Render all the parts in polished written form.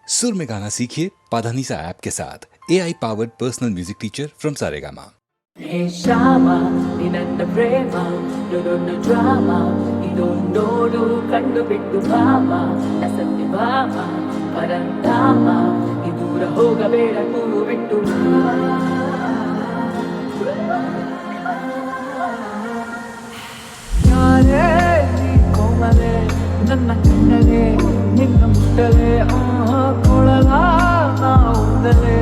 सुर में गाना सीखिए पाधानीसा ऐप के साथ AI powered personal music teacher from Saregama. ಹೇ ಶ್ಯಾಮ ನಿನ್ನ ಪ್ರೇಮ ನೋಡೋಣ ಡ್ರಾಮ ಇದು ನೋಡು ಕಂಡು ಬಿಟ್ಟು ಭಾಮ ಸತ್ಯ ಭಾಮ ಪರಂಧಾಮ ಈ ದೂರ ಹೋಗಬೇಡ ಕೂಗು ಬಿಟ್ಟು ಯಾರೇ ನೀ ಕೋಮಲೆ ನನ್ನ ಕಣ್ಣಲೆ ನಿನ್ನ ಮುಟ್ಟಲೆ ಕೊಳಲ ನಾವುದಲೆ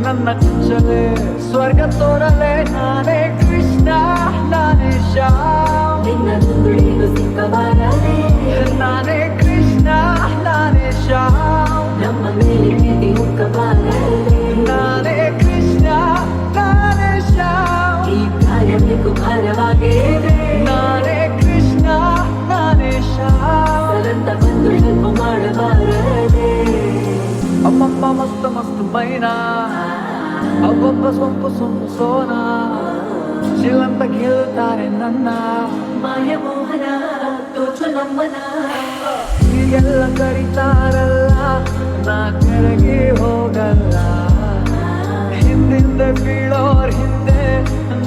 ನನ್ನ ಕುಚ್ಚಲೆ ಸ್ವರ್ಗ ತೋರಲೆ ನಾನೇ ಕೃಷ್ಣ ನಾನೇ ಶ್ಯಾಮ್ ನಿನ್ನ ತುಳಿದು ಸಿಕ್ಕಬಾರಲೆ ನಾನೇ ಕೃಷ್ಣ ನಾನೇ ಶ್ಯಾಮ್ ನಮ್ಮ ಮೇಲೆ ಪ್ರೀತಿ ಹುಕ್ಕಬಾರಲೆ ನಾನೇ ಕೃಷ್ಣ ನಾನೇ ಶ್ಯಾಮ್ ಈ ಕಾರ್ಯಕ್ಕೂ ಭಾರವಾಗಿದೆ ನಾನೇ ಕೃಷ್ಣ ನಾನೇ ಶ್ಯಾಮ್ ಸರಂತ ಬಂದು ಹೆಲ್ಪ್ ಮಾಡಬಾರದೆ ಅಮ್ಮಮ್ಮ ಮಸ್ತ್ ಮಸ್ತ್ ಮೈನಾ ಅಬ್ಬಬ್ಬ ಸೊಂಪು ಸೊಂಪು ಸೋನಾ ಶಿವಂತ ಕೇಳುತ್ತಾರೆ ನನ್ನ ಮಾಯಮೋಹನ ತೋಚು ನಮ್ಮನ ಹೀಗೆಲ್ಲ ಕರೀತಾರಲ್ಲ ನಾ ಕೆಳಗೆ ಹೋಗಲ್ಲ ಹಿಂದೆ ಬೀಳೋರ್ ಹಿಂದೆ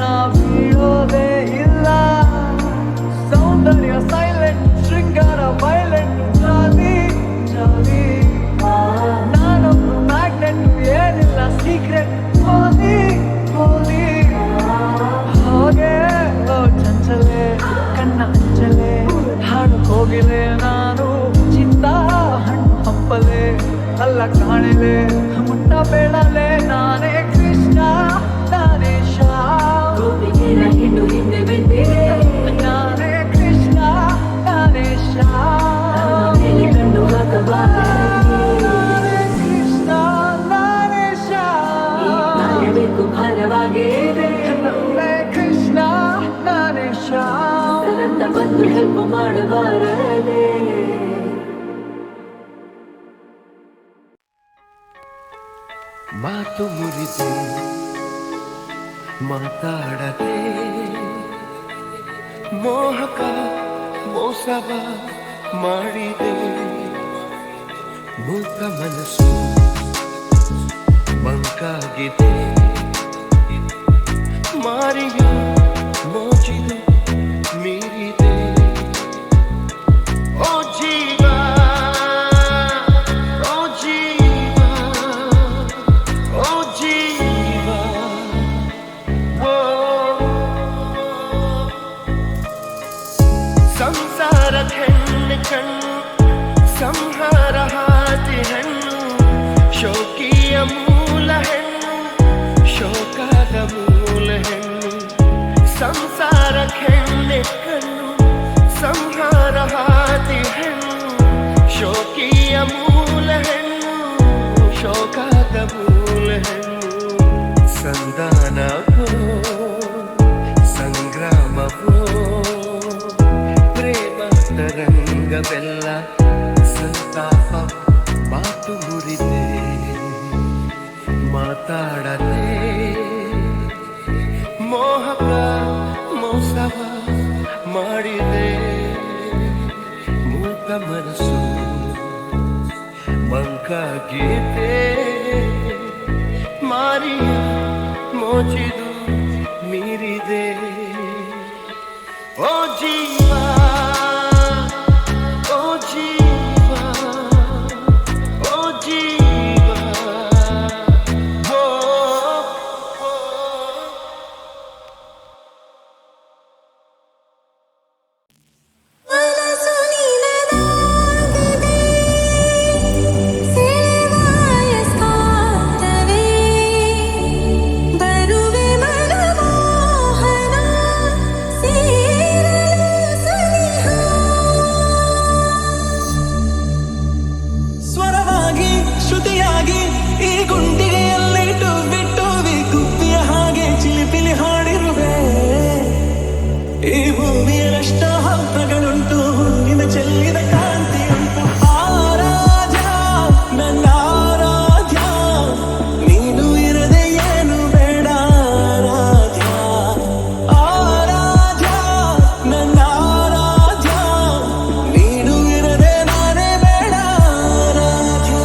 ನಾ ಬೀಳೋದೇ ಇಲ್ಲ ಸೌಂದರ್ಯ ಸೈಲೆಂಟ್ ಶೃಂಗಾರ ವೈಲೆಂಟ್ ಜಾಲಿ ಜಾಲಿ ನಾನೊಂದು ಮ್ಯಾಗ್ನೆಟ್ ಏನಿಲ್ಲ ಸೀಕ್ರೆಟ್ ಹೋಲಿ ಹೋಲಿ ಹೋಗೆ ಚಂಚಲೆ ಕಣ್ಣ ಅಂಚಲೆ ಹಾಡು ಹೋಗಿಲೆ ನಾನು ಚಿತ್ತ ಹಣ್ಣು ಹಂಪಲೆ ಅಲ್ಲ ಕಾಣಲೆ ಮುಟ್ಟ ಬೇಡಲೆ ನಾನೇ ಕೃಷ್ಣ ನಾನೇ ಶ್ಯಾಮ್ ಹೆಣ್ಣು ಹಿಂದೆ ಬೆಂದಿದೆ ನಾನೇ ಕೃಷ್ಣ ನಾನೇ ಶ್ಯಾಮ್ ಕಣ್ಣು ಹಾಕಬಾರದು ಕೃಷ್ಣ ನಾನೇ ಶ್ಯಾಮ್ ಬೇಕು ಭಾರವಾಗಿದೆ ನನ್ನೇ ಕೃಷ್ಣ ನಾನೇ ಶ್ಯಾಮ್ ಸರಂತ ಬಂದು ಹೆಲ್ಪ್ ಮಾಡಬಾರದೆ ಮಾತು ಮುರಿದು ಮಾತಾಡದೆ ಮೋಹಕ ಮೋಸವ ಮಾಡಿದೆ ಮೂಕ ಮನಸ್ಸು ಮಂಕಾಗಿದೆ ಮಾರಿಯ ಮೋಚಿದು ಮೀರಿದೆ ಓ ಜೀವ ಓ ಜೀವ ಓ ಜೀವ ಓ ಸಂಸಾರ ಹೆಣ್ಣು ಕಣ್ಣು ಸಂಹಾರ ಹಾದಿ ಹೆಣ್ಣು ಶೋಕಿಯ ಮೂಲ ಹೆಣ್ಣು ಶೋಕದ ಮೂಲ ಹೆಣ್ಣು ಸಂಸಾರ ಹೆಣ್ಣೆ ಕಣ್ಣು ಸಂಹಾರ ಹಾದಿ ಹೆಣ್ಣು ಶೋಕಿಯ ಮೂಲ ಹೆಣ್ಣು ಶೋಕದ ಮೂಲ ಹೆಣ್ಣು ಸಂಧಾನವೋ ಸಂಗ್ರಾಮವೋ ಪ್ರೇಮ ತರಂಗವೆಲ್ಲ ಸಂತಾಪ ಮಾತು ಮುರಿದೆ ಮಾತಾಡದೆ ಮೋಹಕ ಮೋಸವ ಮಾಡಿದೆ ಮೂಕ ಮನಸ್ಸು ಮಂಕಾಗಿದೆ ಮಾರಿಯ ಮೋಚಿದು ಮೀರಿದೆ ಓ ಜೀವ ಓ ಜೀವ ಓ ಜೀವ ಓ ಮನಸ್ಸು ನಿನದಾಗಿದೆ ಸೇವಾಯ ಸಾಧವೇ ಬರುವೆ ಮನಮೋಹನ ಸೇರಲು ಸನಿಹ ಸ್ವರವಾಗಿ ಶ್ರುತಿಯಾಗಿ ಈ ಗುಂಡಿಗೆಯಲ್ಲಿಟ್ಟು ಬಿಟ್ಟು ಕುಪ್ಪಿಯ ಹಾಗೆ ಚಿಲಿಪಿಲಿ ಹಾಡಿರುವೆ ಈ ಭೂಮಿಯಷ್ಟ ಹಬ್ಬಗಳುಂಟು ಹುಣ್ಣಿನ ಚೆಲ್ಲಿದ ಕಾಂತಿ ಉಂಟು ಆರಾಧ್ಯ ನನ್ನ ಆರಾಧ್ಯ ನೀನು ಇರದೆ ಏನು ಬೇಡ ಆರಾಧ್ಯ ಆರಾಧ್ಯ ನನ್ನ ಆರಾಧ್ಯ ನೀನು ಇರದೆ ನಾನೇ ಬೇಡ ಆರಾಧ್ಯ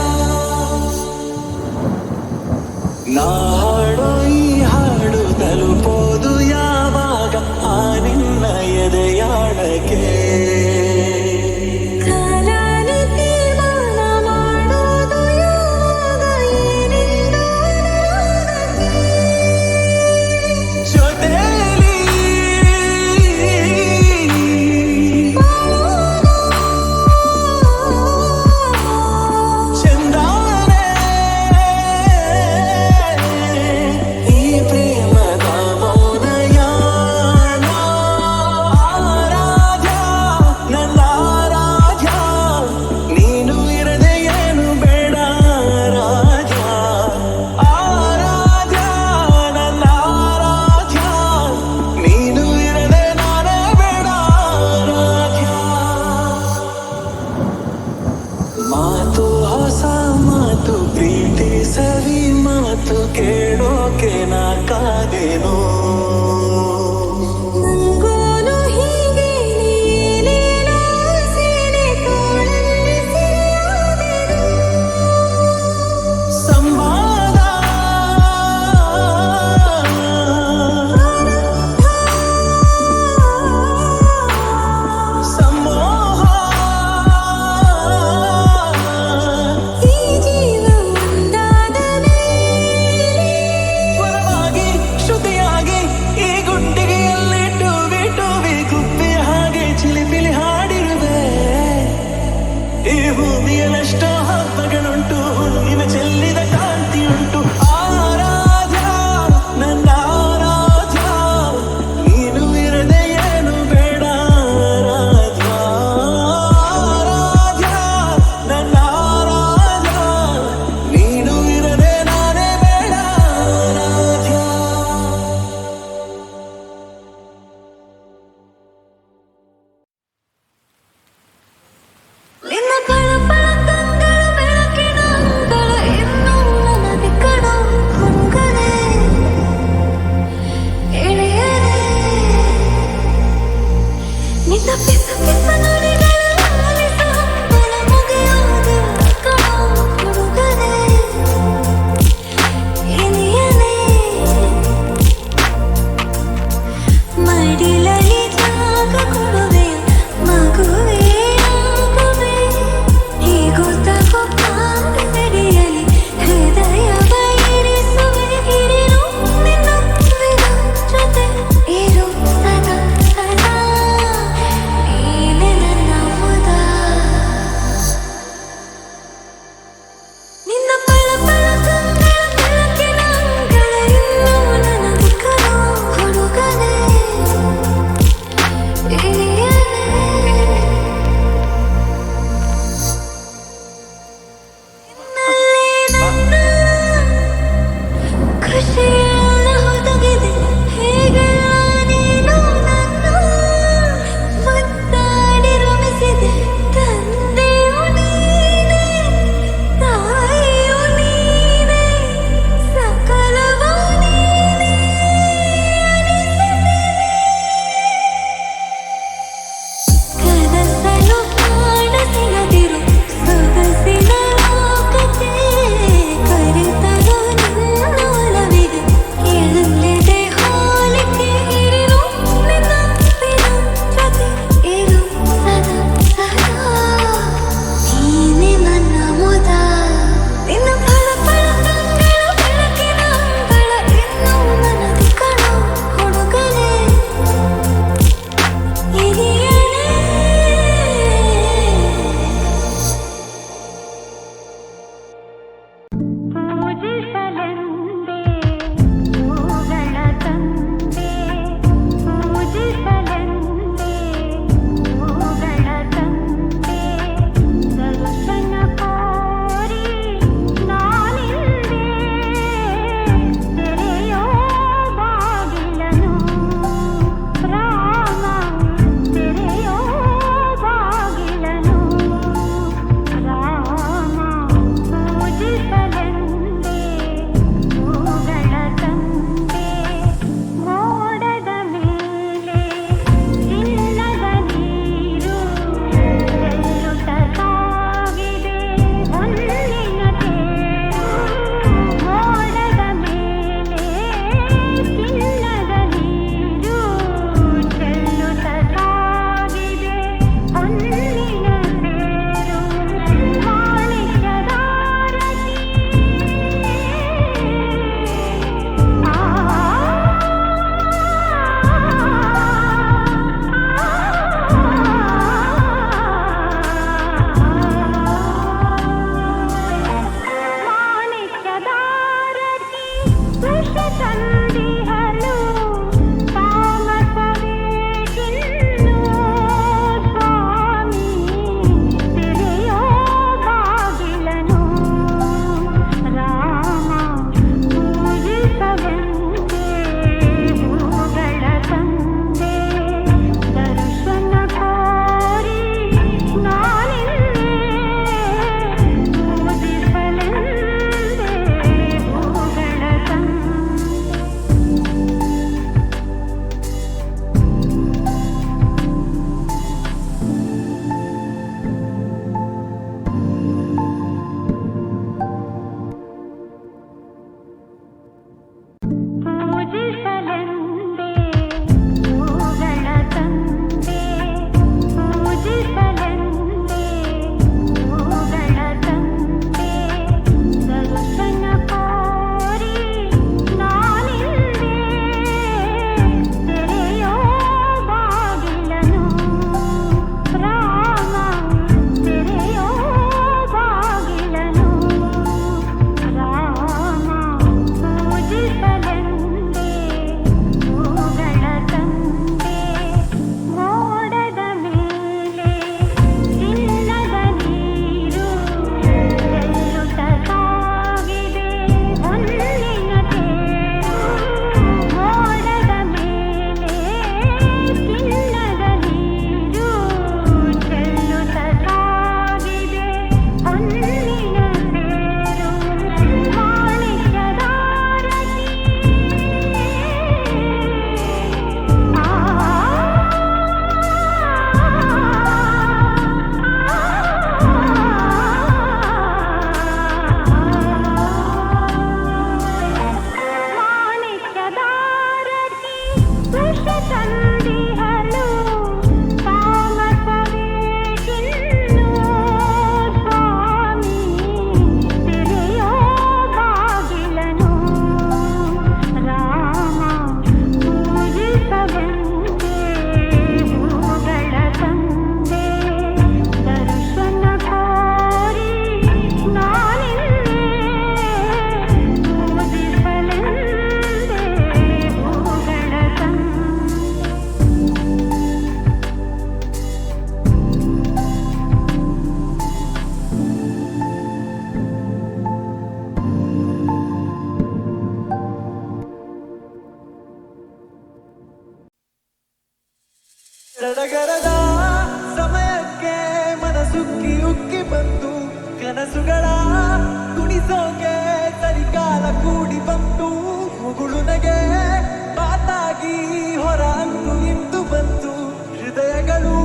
ಹೊರ ಅಂತು ಇಂತು ಬಂತು ಹೃದಯಗಳು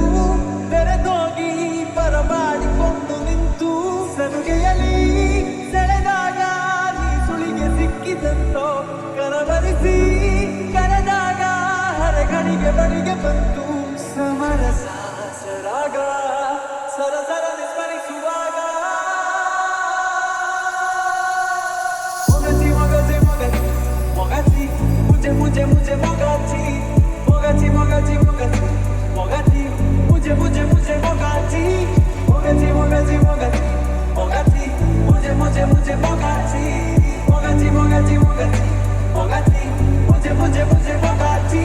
ತೆರೆದೋಗಿ ಬರಮಾಡಿಕೊಂಡು ನಿಂತು ಸಲುಗೆಯಲಿ ಸೆಳೆದಾಗ ನೀ ಸುಳಿಗೆ ಸಿಕ್ಕಿದಂತೋ ಕನವರಿಸಿ ಕರೆದಾಗ ಹರಗಣಿಗೆ ಬಳಿಗೆ ಬಂತು ಸಮರಸ ಸರಾಗ ಸರಸರ ಸ್ಮರಿಸುವಾಗ ಮೊಗಚಿ ಮೊಗಚಿ ಮೊಗಚಿ ಮೊಗಚಿ ಮುಜೆ ಮುಜೆ ಮುಜೆ ಮೊಗಚಿ ಮೊಗಚಿ ಮೊಗಚಿ ಮೊಗಚಿ ಮೊಗಚಿ ಮುಜೆ ಮುಜೆ ಮುಜೆ ಮೊಗಚಿ ಮೊಗಚಿ ಮೊಗಚಿ ಮೊಗಚಿ ಮೊಗಚಿ ಮುಜೆ ಮುಜೆ ಮುಜೆ ಮೊಗಚಿ ಮೊಗಚಿ ಮೊಗಚಿ ಮೊಗಚಿ ಮೊಗಚಿ ಮುಜೆ ಮುಜೆ ಮುಜೆ ಮೊಗಚಿ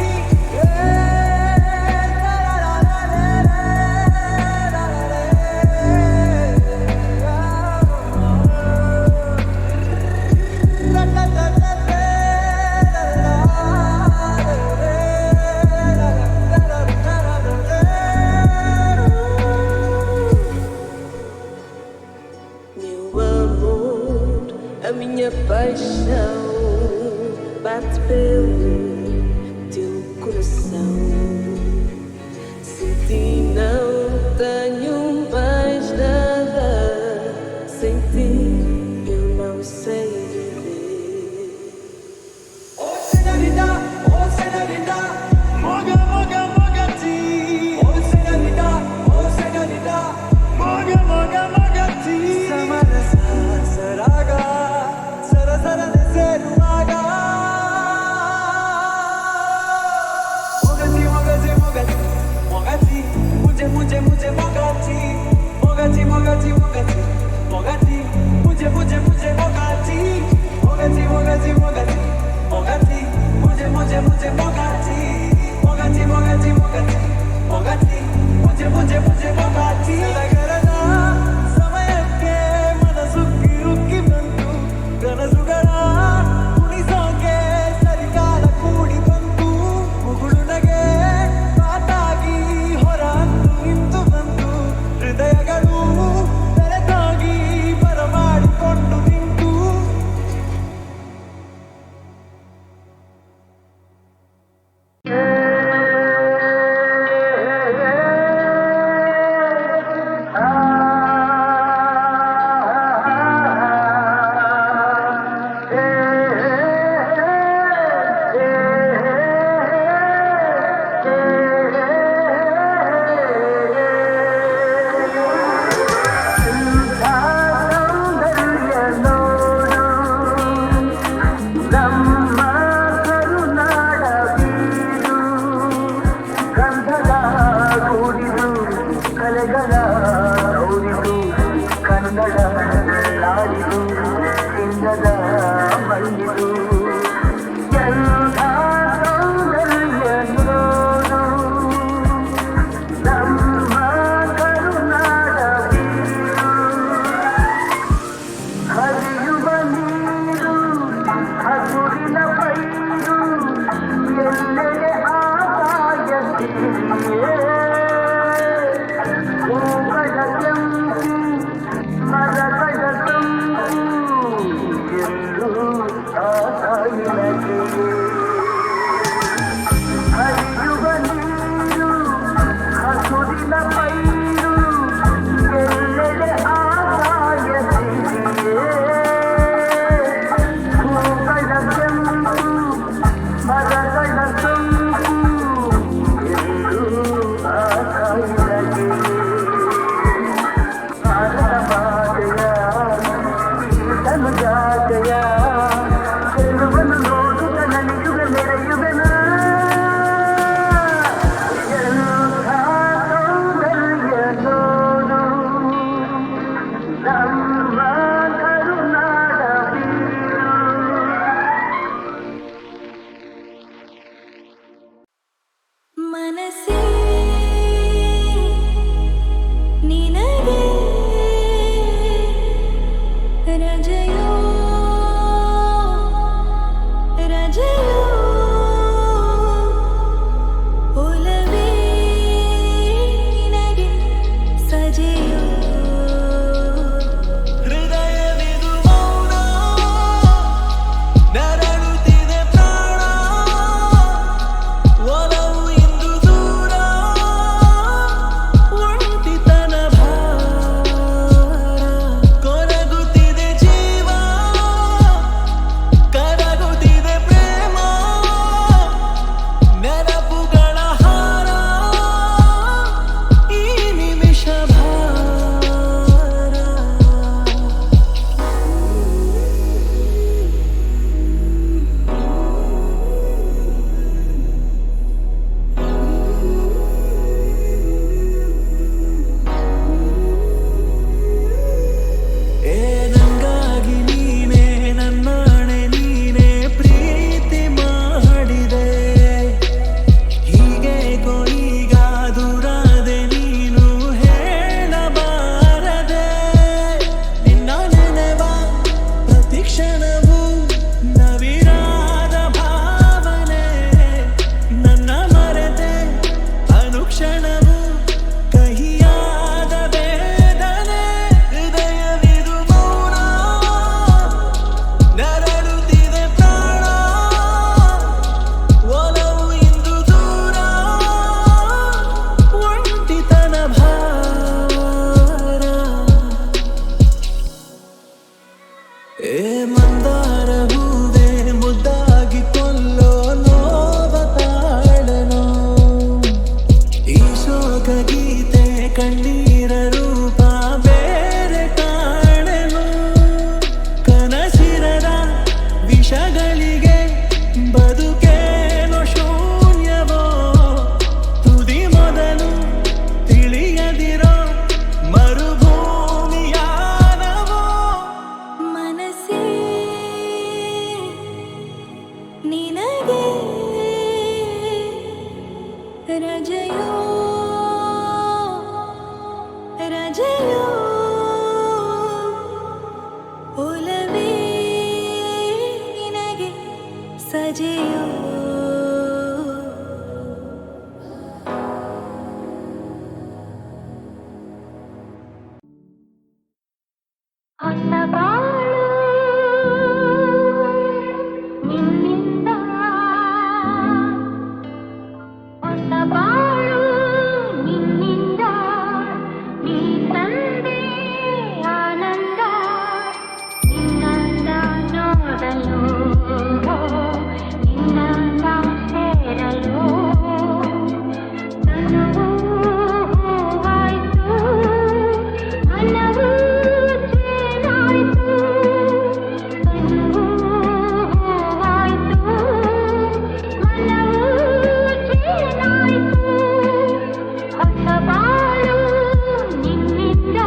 Meu amor, a minha paixão bate pelo teu coração. Sem ti não tenho mais nada, sem ti eu não sei viver. Oh señorita, moga moga mogati. Oh señorita, moga moga mogati. Samarasa saraga, sarasara seruaga. Mogati mogati mogati mogati, mujhe mujhe mujhe mogati. Mogati mogati mogati mogati, mujhe mujhe mujhe mogati. Mogati mogati mogati mogati, mujhe mujhe mujhe mogati. Mogati mogati mogati mogati, mujhe mujhe mujhe mogati. ಸಡಗರದ ಸಮಯಕ್ಕೆ ಮನಸುಕ್ಕಿ ಉಕ್ಕಿ ಬಂತು ಕನಸುಗಳ ಕುಣಿಸೋಕೆ ಸರಿಕಾಲ ಕೂಡಿ ಬಂತು ಮುಗುಳು ನಗೆ ಮಾತಾಗಿ ಹೊರ ಅಂತು ಇಂತು ಬಂತು ಹೃದಯಗಳು ತೆರೆದೋಗಿ ಬರಮಾಡಿಕೊಂಡು ನಿಂತು ಮನಸ್ಸೇ ನಿನಗೆ ರಜೆಯೋ ರಜೆಯೋ ಒಲವೇ ನಿನಗೆ ಸಜೆಯೋ ಹೃದಯವಿದು ಮೌನ ನರಳುತ್ತಿದೆ ಪ್ರಾಣ ಏ ಮಂದಾರ ಹೂವೆ ಮುದ್ದಾಗಿ ಕೊಲ್ಲೋ ನೋವ ತಾಳನೋ ಈ ಶೋಕ ಗೀತೆ ಕಣ್ಣೀರ ರೂಪ ಬೇರೆ ಕಾಣೆನು ಕನಸಿರದ ವಿಷಗಳಿಗೆ ಬದುಕೇನೋ ಶೂನ್ಯವೋ ತುದಿ ಮೊದಲು ತಿಳಿಯದಿರೋ ಮರುಭೂಮಿಯಾನವೋ ಮನಸ್ಸೇ ನಿನಗೆ ರಜೆಯೋ ರಜೆಯೋ ಒಲವೇ ನಿನಗೆ ಸಜೆಯೋ ಹೊಸ ಬಾಳು ನಿನ್ನಿಂದ ಹೊಸ ಬಾಳು ನಿನ್ನಿಂದ ನೀ ತಂದೆ ಆನಂದ ನಿನ್ನಂದ ನೋಡಲು ನಿನ್ನಂದ ಸೇರಲು ತನುವು ಹೂವಾಯ್ತು ಮನವು ಚೇನಾಯ್ತು ತನುವು ಹೂವಾಯ್ತು ಮನವು ಚೇನಾಯ್ತು ಹೊಸ ಬಾಳು ನಿನ್ನಿಂದ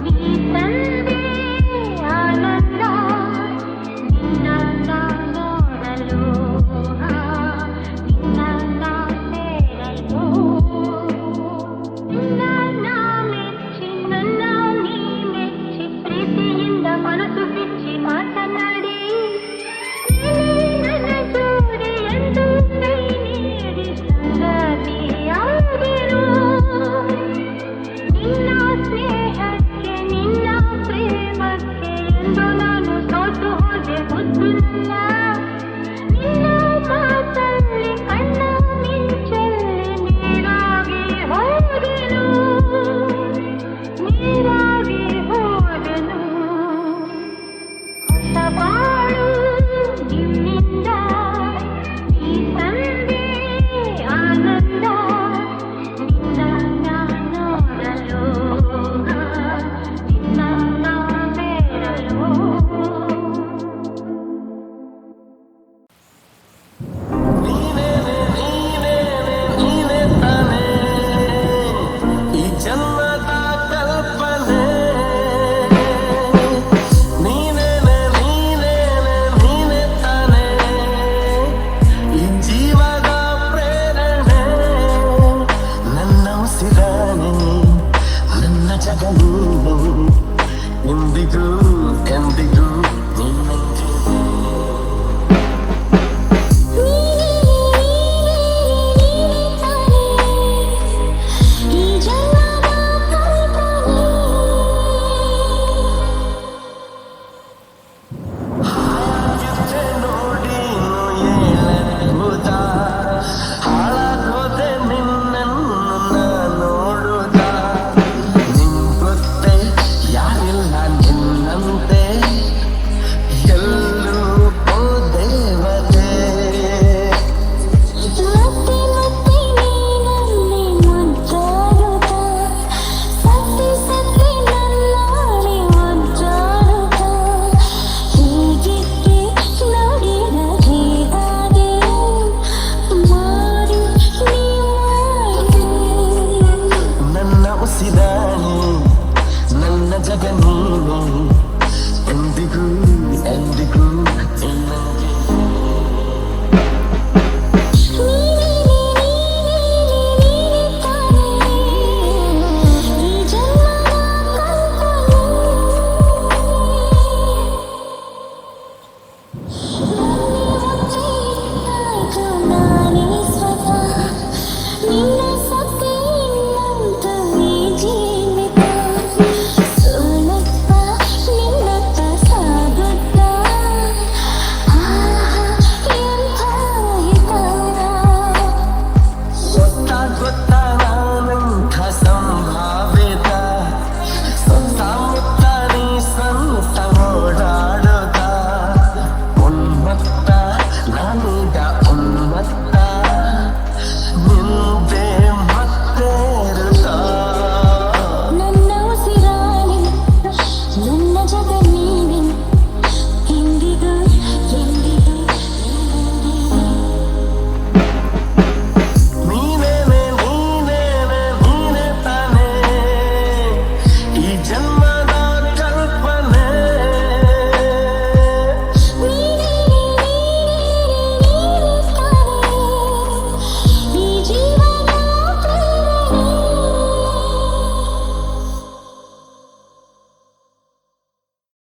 ನೀ ತಂದೆ ಆನಂದ ನಿನ್ನನ್ನ ನೋಡಲು ನಿನ್ನನ್ನ ಸೇರಲು ನಿನ್ನನ್ನ ಮೆಚ್ಚಿ ನನ್ನ ನೀ ಮೆಚ್ಚಿ ಪ್ರೀತಿಯಿಂದ ಮನಸ್ಸು ಬಿಚ್ಚಿ ಮಾತನಾಡಿ ನನ್ನ ಜೋಡಿ ಎಂದು ಕೈ ನೀಡಿ ಸಂಗಾತಿಯಾಗಿರು ನಿನ್ನ ಸ್ನೇಹಕ್ಕೆ ನಿನ್ನ ಪ್ರೇಮಕ್ಕೆ ಎಂದು ನಾನು ಸೋತು ಹೋದೆ ಮುದ್ದು ನನ್ನ ನಿನ್ನ ಮಾತಲ್ಲಿ ಕಣ್ಣ ಮಿಂಚಲ್ಲಿ ನೀರಾಗಿ ಹೋದೆನು ನೀರಾಗಿ ಹೋದೆನು ಹೊಸ ಬಾಳು ನಿನ್ನಿಂದ ನೀ ತಂದೆ ಆನಂದ ನಿನ್ನನ್ನ ನೋಡಲು ನಿನ್ನನ್ನ ಸೇರಲು ನೀನೇ ತಾನೇ ಈ ಜನ್ಮದ ಕಲ್ಪನೆ ನೀನೇ ತಾನೇ ಈ ಜೀವದ ಪ್ರೇರಣೆ ನನ್ನ ಉಸಿರಾಣೆ ನನ್ನ ಜಗನು ಎಂದಿಗೂ ಎಂದಿಗೂ ನಿನ್ನಂತೆ ಈ ಜನ್ಮದ ಕಲ್ಪನೆ ನೋಡಿ ಹೇಳಬಹುದ ಹಾಳಾಗೋದೆ ನಿನ್ನನ್ನು ನೋಡುದ ನಿನ್ ಗೊತ್ತೇ ಯಾರಿಲ್ಲ ನಿನ್ನಂತೆ ಎಲ್ಲೂ ದೇವತೆ ಮತ್ತೆ ಮತ್ತೆ ನೀನಲ್ಲಿ ಮುದ್ದಾಡುತ್ತ ಸತ್ತಿ ಸತ್ತಿ ನನ್ನಾಳಿ ಮುದ್ದಾಡುತ್ತ ಹೀಗಿದ್ದೆ ನೋಡಿದ ಹೀಗಾಗಿ ಮಾರಿ ನೀವಾಗಿ ನನ್ನ ಉಸಿರಾಣಿ ನನ್ನ ಜಗ ನೀನು ಎಂದಿಗೂ ಎಂದಿಗೂ